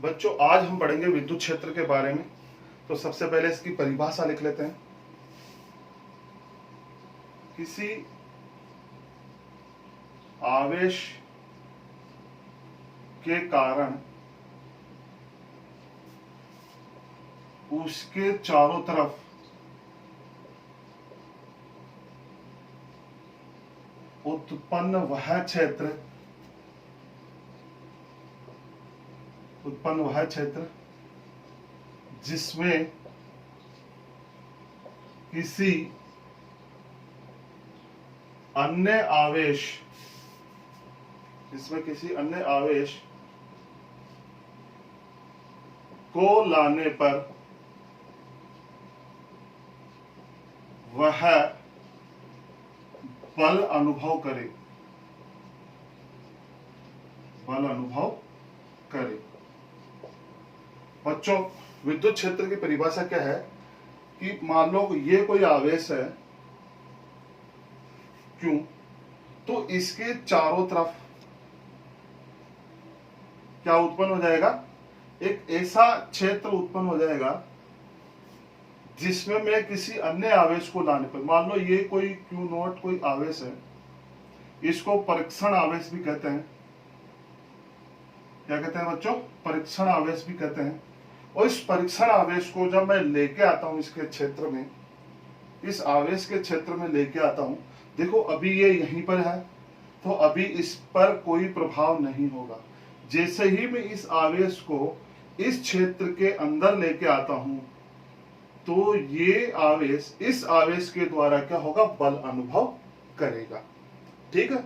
बच्चों आज हम पढ़ेंगे विद्युत क्षेत्र के बारे में। तो सबसे पहले इसकी परिभाषा लिख लेते हैं। किसी आवेश के कारण उसके चारों तरफ उत्पन्न वह क्षेत्र जिसमें किसी अन्य आवेश को लाने पर वह बल अनुभव करे। बच्चों विद्युत क्षेत्र की परिभाषा क्या है कि मान लो ये कोई आवेश है क्यों, तो इसके चारों तरफ क्या उत्पन्न हो जाएगा, एक ऐसा क्षेत्र उत्पन्न हो जाएगा जिसमें मैं किसी अन्य आवेश को लाने पर, मान लो ये कोई क्यू नॉट कोई आवेश है, इसको परीक्षण आवेश भी कहते हैं। क्या कहते हैं बच्चों? परीक्षण आवेश भी कहते हैं। और इस परीक्षण आवेश को जब मैं लेके आता हूं इसके क्षेत्र में, इस आवेश के क्षेत्र में लेके आता हूं, देखो अभी ये यहीं पर है तो अभी इस पर कोई प्रभाव नहीं होगा। जैसे ही मैं इस आवेश को इस क्षेत्र के अंदर लेके आता हूं तो ये आवेश इस आवेश के द्वारा क्या होगा, बल अनुभव करेगा। ठीक है,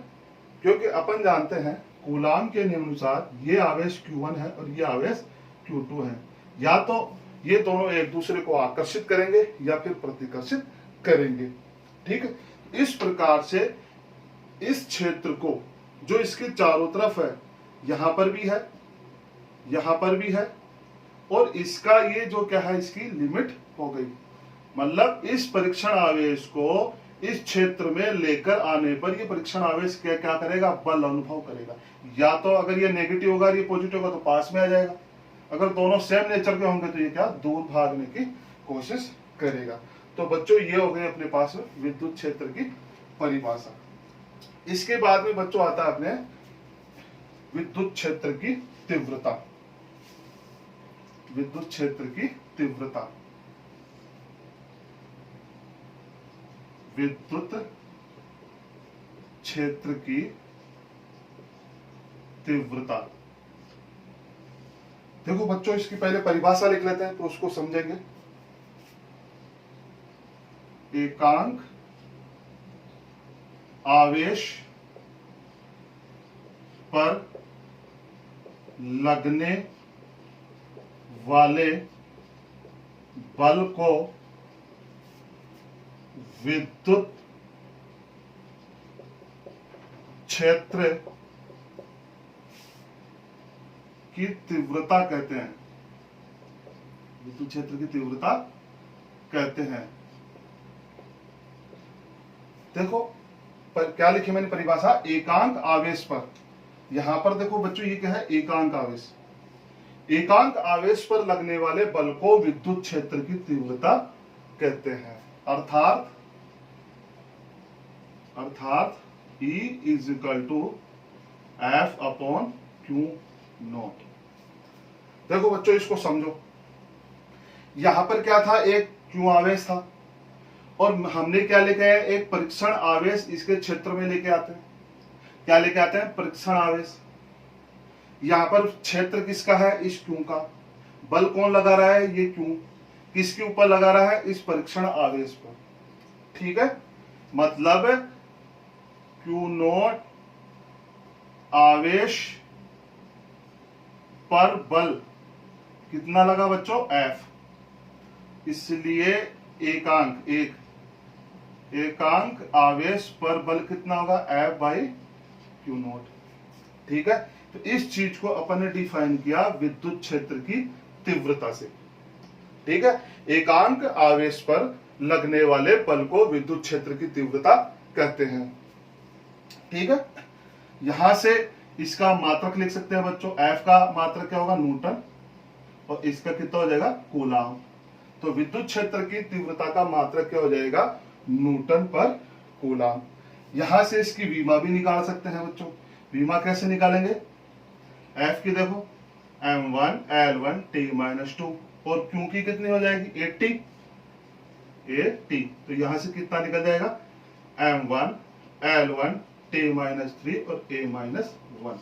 क्योंकि अपन जानते हैं कूलाम के नियमानुसार ये आवेश Q1 है और ये आवेश Q2 है। या तो ये दोनों एक दूसरे को आकर्षित करेंगे या फिर प्रतिकर्षित करेंगे। ठीक है, इस प्रकार से इस क्षेत्र को जो इसके चारों तरफ है, यहां पर भी है, यहां पर भी है, और इसका ये जो क्या है, इसकी लिमिट हो गई। मतलब इस परीक्षण आवेश को इस क्षेत्र में लेकर आने पर ये परीक्षण आवेश क्या क्या करेगा, बल अनुभव करेगा। या तो अगर ये नेगेटिव होगा, ये पॉजिटिव होगा तो पास में आ जाएगा। अगर दोनों सेम नेचर के होंगे तो ये क्या, दूर भागने की कोशिश करेगा। तो बच्चों ये हो गई अपने पास विद्युत क्षेत्र की परिभाषा। इसके बाद में बच्चों आता है अपने विद्युत क्षेत्र की तीव्रता। विद्युत क्षेत्र की तीव्रता, विद्युत क्षेत्र की तीव्रता। देखो बच्चों इसकी पहले परिभाषा लिख लेते हैं तो उसको समझेंगे। एकांक आवेश पर लगने वाले बल को विद्युत क्षेत्र की तीव्रता कहते हैं। विद्युत क्षेत्र की तीव्रता कहते हैं। देखो पर क्या लिखी मैंने परिभाषा, एकांक आवेश पर। यहां पर देखो बच्चों ये क्या है, एकांक आवेश। एकांक आवेश पर लगने वाले बल को विद्युत क्षेत्र की तीव्रता कहते हैं। अर्थात E is equal to F upon Q naught. देखो बच्चों इसको समझो, यहां पर क्या था, एक Q आवेश था और हमने क्या लेके आए, एक परीक्षण आवेश इसके क्षेत्र में लेके आते हैं। क्या लेके आते हैं, परीक्षण आवेश। यहां पर क्षेत्र किसका है, इस Q का। बल कौन लगा रहा है, ये Q किसके ऊपर लगा रहा है, इस परीक्षण आवेश पर। ठीक है, मतलब Q नॉट आवेश पर बल कितना लगा बच्चों, F। इसलिए एकांक आवेश पर बल कितना होगा, F बाई Q नॉट। ठीक है, तो इस चीज को अपन ने डिफाइन किया विद्युत क्षेत्र की तीव्रता से। ठीक है, एकांक आवेश पर लगने वाले बल को विद्युत क्षेत्र की तीव्रता कहते हैं। ठीक है, यहां से इसका मात्रक लिख सकते हैं बच्चों। F का मात्रक क्या होगा, न्यूटन। और इसका कितना हो जाएगा, कूलाम। तो विद्युत क्षेत्र की तीव्रता का मात्रक क्या हो जाएगा, न्यूटन पर कूलाम। यहां से इसकी विमा भी निकाल सकते हैं बच्चों। विमा कैसे निकालेंगे, एफ की देखो m1 L1 T-2 और क्यू की कितनी हो जाएगी 80, तो यहां से कितना निकल जाएगा m1 L1 T-3 और A-1।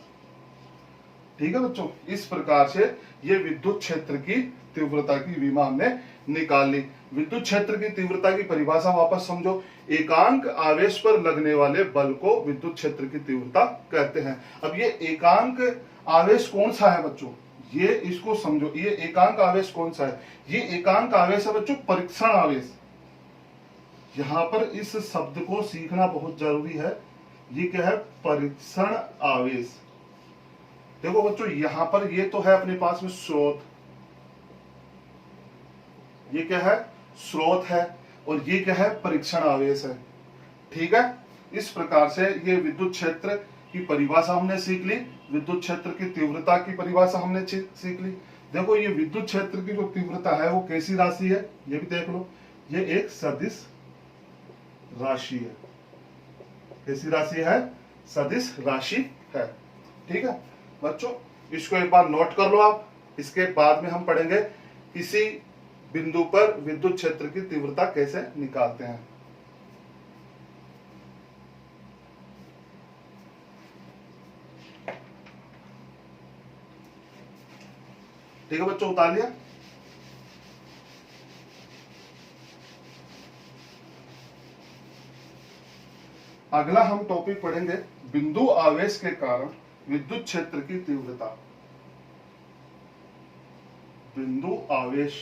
ठीक है बच्चों, इस प्रकार से ये विद्युत क्षेत्र की तीव्रता की विमा हमने निकाल ली। विद्युत क्षेत्र की तीव्रता की परिभाषा वापस समझो, एकांक आवेश पर लगने वाले बल को विद्युत क्षेत्र की तीव्रता कहते हैं। अब ये एकांक आवेश कौन सा है बच्चों, ये इसको समझो, ये एकांक आवेश कौन सा है, ये एकांक आवेश है बच्चों परीक्षण आवेश। यहां पर इस शब्द को सीखना बहुत जरूरी है, ये क्या है, परीक्षण आवेश। देखो बच्चों यहां पर ये तो है अपने पास में स्रोत, ये क्या है, स्रोत है, और ये क्या है, परीक्षण आवेश है। ठीक है, इस प्रकार से ये विद्युत क्षेत्र की परिभाषा हमने सीख ली, विद्युत क्षेत्र की तीव्रता की परिभाषा हमने सीख ली। देखो ये विद्युत क्षेत्र की जो तीव्रता है वो कैसी राशि है, ये भी देख लो, ये एक सदिश राशि है। कैसी राशि है, सदिश राशि है। ठीक है बच्चों, इसको एक बार नोट कर लो आप, इसके बाद में हम पढ़ेंगे किसी बिंदु पर विद्युत क्षेत्र की तीव्रता कैसे निकालते हैं। ठीक है बच्चों, उतार लिया। अगला हम टॉपिक पढ़ेंगे बिंदु आवेश के कारण विद्युत क्षेत्र की तीव्रता। बिंदु आवेश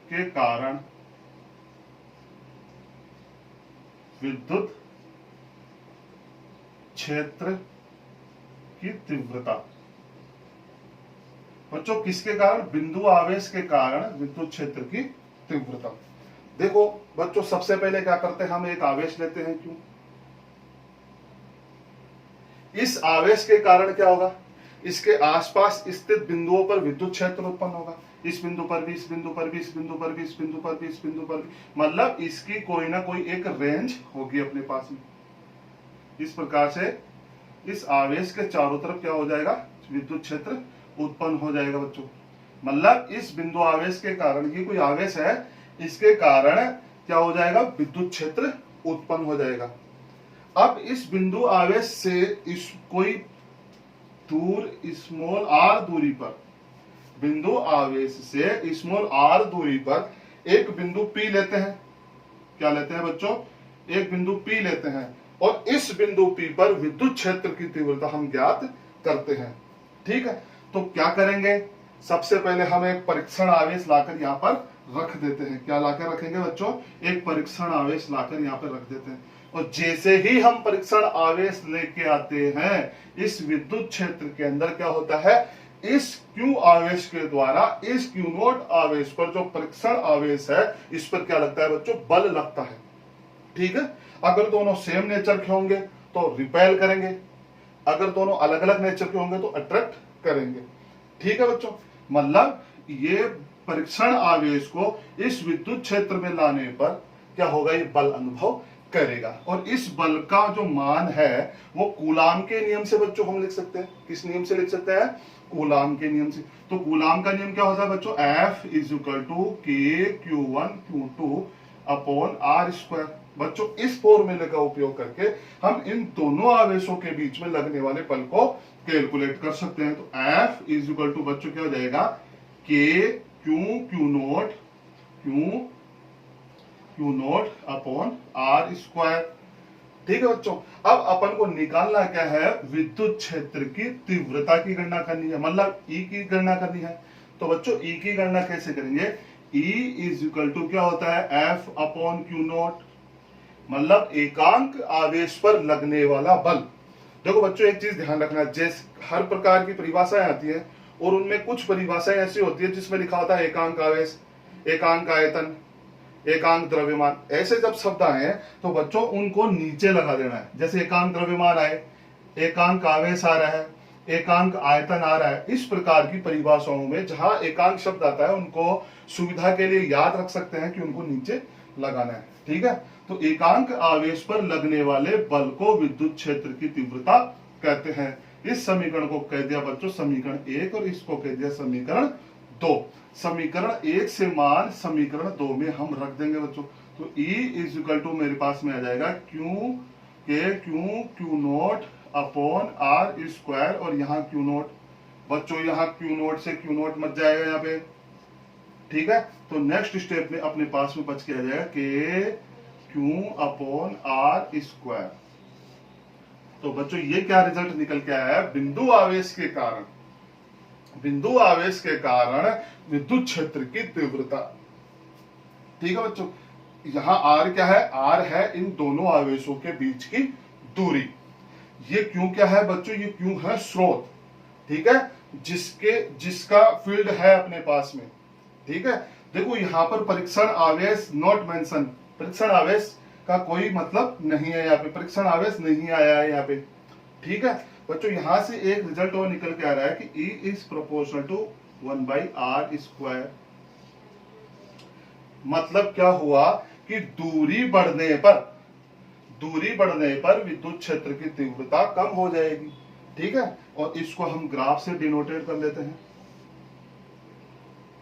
के कारण विद्युत क्षेत्र की तीव्रता। बच्चों किसके कारण, बिंदु आवेश के कारण विद्युत क्षेत्र की तीव्रता। देखो बच्चों सबसे पहले क्या करते हैं, हम एक आवेश लेते हैं, क्यों, इस आवेश के कारण क्या होगा, इसके आसपास स्थित बिंदुओं पर विद्युत क्षेत्र उत्पन्न होगा। इस बिंदु पर भी, इस बिंदु पर भी, इस बिंदु पर भी, इस बिंदु पर भी, इस बिंदु पर भी, मतलब इसकी कोई ना कोई एक रेंज होगी अपने पास में। इस प्रकार से इस आवेश के चारों तरफ क्या हो जाएगा, विद्युत क्षेत्र उत्पन्न हो जाएगा बच्चों। मतलब इस बिंदु आवेश के कारण, ये कोई आवेश है, इसके कारण क्या हो जाएगा, विद्युत क्षेत्र उत्पन्न हो जाएगा। अब इस बिंदु आवेश से इस कोई दूर स्मॉल r दूरी पर, बिंदु आवेश से स्मॉल r दूरी पर एक बिंदु P लेते हैं। क्या लेते हैं बच्चों, एक बिंदु P लेते हैं, और इस बिंदु P पर विद्युत क्षेत्र की तीव्रता हम ज्ञात करते हैं। ठीक है, तो क्या करेंगे, सबसे पहले हम एक परीक्षण आवेश लाकर यहाँ पर रख देते हैं। क्या लाकर रखेंगे बच्चों, एक परीक्षण आवेश लाकर यहाँ पर रख देते हैं, और जैसे ही हम परीक्षण आवेश लेके आते हैं, इस विद्युत क्षेत्र के अंदर क्या होता है, इस Q आवेश के द्वारा इस Q नोट आवेश पर जो परीक्षण आवेश है, इस पर क्या लगता है बच्चों, बल लगता है। ठीक है, अगर दोनों सेम नेचर के होंगे तो रिपेल करेंगे, अगर दोनों अलग अलग नेचर के होंगे तो अट्रैक्ट करेंगे। ठीक है बच्चों, मतलब ये परीक्षण आवेश को इस विद्युत क्षेत्र में लाने पर क्या होगा, ये बल अनुभव करेगा, और इस बल का जो मान है वो कूलाम के नियम से बच्चों हम लिख सकते हैं। किस नियम से लिख सकते हैं, कूलाम के नियम से। तो कूलाम का नियम क्या होता है बच्चों, F = K(Q1Q2) अपॉन R²। बच्चों इस फॉर्मूले का उपयोग करके हम इन दोनों आवेशों के बीच में लगने वाले बल को कैलकुलेट कर सकते हैं। तो F = बच्चों क्या हो जाएगा, Q नोट अपॉन R²। ठीक है बच्चों, अब अपन को निकालना क्या है, विद्युत क्षेत्र की तीव्रता की गणना करनी है, मतलब E की गणना करनी है। तो बच्चों E की गणना कैसे करेंगे, E = क्या होता है, F/Q0, मतलब एकांक आवेश पर लगने वाला बल। देखो बच्चों एक चीज ध्यान रखना, जैसे हर प्रकार की परिभाषाएं आती है, और उनमें कुछ परिभाषाएं ऐसी होती है जिसमें लिखा होता है एकांक आवेश, एकांक आयतन, एकांक द्रव्यमान। ऐसे जब शब्द आए तो बच्चों उनको नीचे लगा देना है। जैसे एकांक द्रव्यमान आए, एकांक आवेश आ रहा है, एकांक आयतन आ रहा है। इस प्रकार की परिभाषाओं में जहां एकांक शब्द आता है उनको सुविधा के लिए याद रख सकते हैं कि उनको नीचे लगाना है। ठीक है, तो एकांक आवेश पर लगने वाले बल को विद्युत क्षेत्र की तीव्रता कहते हैं। इस समीकरण को कह दिया बच्चों समीकरण 1 और इसको कह दिया समीकरण 2। समीकरण 1 से मान समीकरण 2 में हम रख देंगे बच्चों। तो E इज इक्वल टू मेरे पास में आ जाएगा Q naught upon r square, और यहाँ क्यू नोट बच्चों, यहाँ क्यू नोट से क्यू नोट मत जाएगा यहाँ पे। ठीक है, तो नेक्स्ट स्टेप में अपने पास में बच के आ जाएगा के क्यू अपॉन आर स्क्वायर। तो बच्चों ये क्या रिजल्ट निकल के आया है, बिंदु आवेश के कारण विद्युत क्षेत्र की तीव्रता। ठीक है बच्चों, यहां आर क्या है, आर है इन दोनों आवेशों के बीच की दूरी। ये क्यू क्या है बच्चों, ये क्यू है स्रोत। ठीक है, जिसका फील्ड है अपने पास में। ठीक है, देखो यहां पर परीक्षण आवेश नॉट मेंशन, परीक्षण आवेश का कोई मतलब नहीं है, यहाँ पे परीक्षण आवेश नहीं आया है यहाँ पे। ठीक है बच्चों, यहां से एक रिजल्ट और निकल के आ रहा है कि E is proportional to 1/r square. मतलब क्या हुआ कि दूरी बढ़ने पर विद्युत क्षेत्र की तीव्रता कम हो जाएगी। ठीक है, और इसको हम ग्राफ से डिनोटेट कर लेते हैं।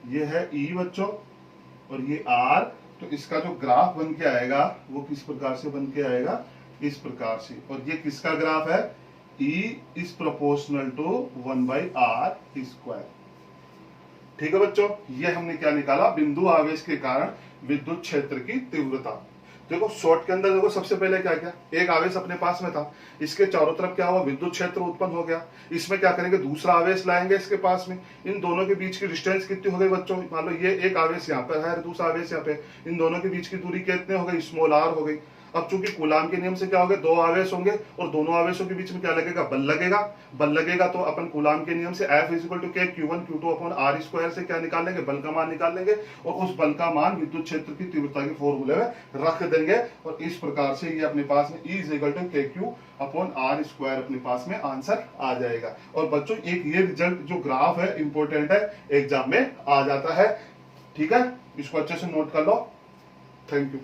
ये है E बच्चों और ये R। तो इसका जो ग्राफ बन के आएगा वो किस प्रकार से बन के आएगा, इस प्रकार से। और ये किसका ग्राफ है, E is proportional to 1/r square. ठीक है बच्चों, ये हमने क्या निकाला, बिंदु आवेश के कारण विद्युत क्षेत्र की तीव्रता। देखो शॉर्ट के अंदर देखो सबसे पहले क्या क्या, एक आवेश अपने पास में था, इसके चारों तरफ क्या हुआ, विद्युत क्षेत्र उत्पन्न हो गया। इसमें क्या करेंगे, दूसरा आवेश लाएंगे इसके पास में। इन दोनों के बीच की डिस्टेंस कितनी हो गई बच्चों, मान लो ये एक आवेश यहाँ पर है, दूसरा आवेश यहाँ पे, इन दोनों के बीच की दूरी कितनी हो गई, स्मॉल r हो गई। अब चूंकि कूलाम के नियम से क्या हो गया, दो आवेश होंगे और दोनों आवेशों के बीच में क्या लगेगा, बल लगेगा। तो अपन कूलाम के नियम से F इज इक्वल टू के Q1 Q2 upon R square से क्या निकाल लेंगे, बल का मान निकाल लेंगे, और उस बल का मान विद्युत क्षेत्र की तीव्रता के फॉर्मूले में रख देंगे। और इस प्रकार से ये अपने पास में E इज इक्वल टू के Q अपॉन R स्क्वायर अपने पास में आंसर आ जाएगा। और बच्चों एक ये रिजल्ट जो ग्राफ है इंपॉर्टेंट है, एग्जाम में आ जाता है। ठीक है, इसको अच्छे से नोट कर लो। Thank you.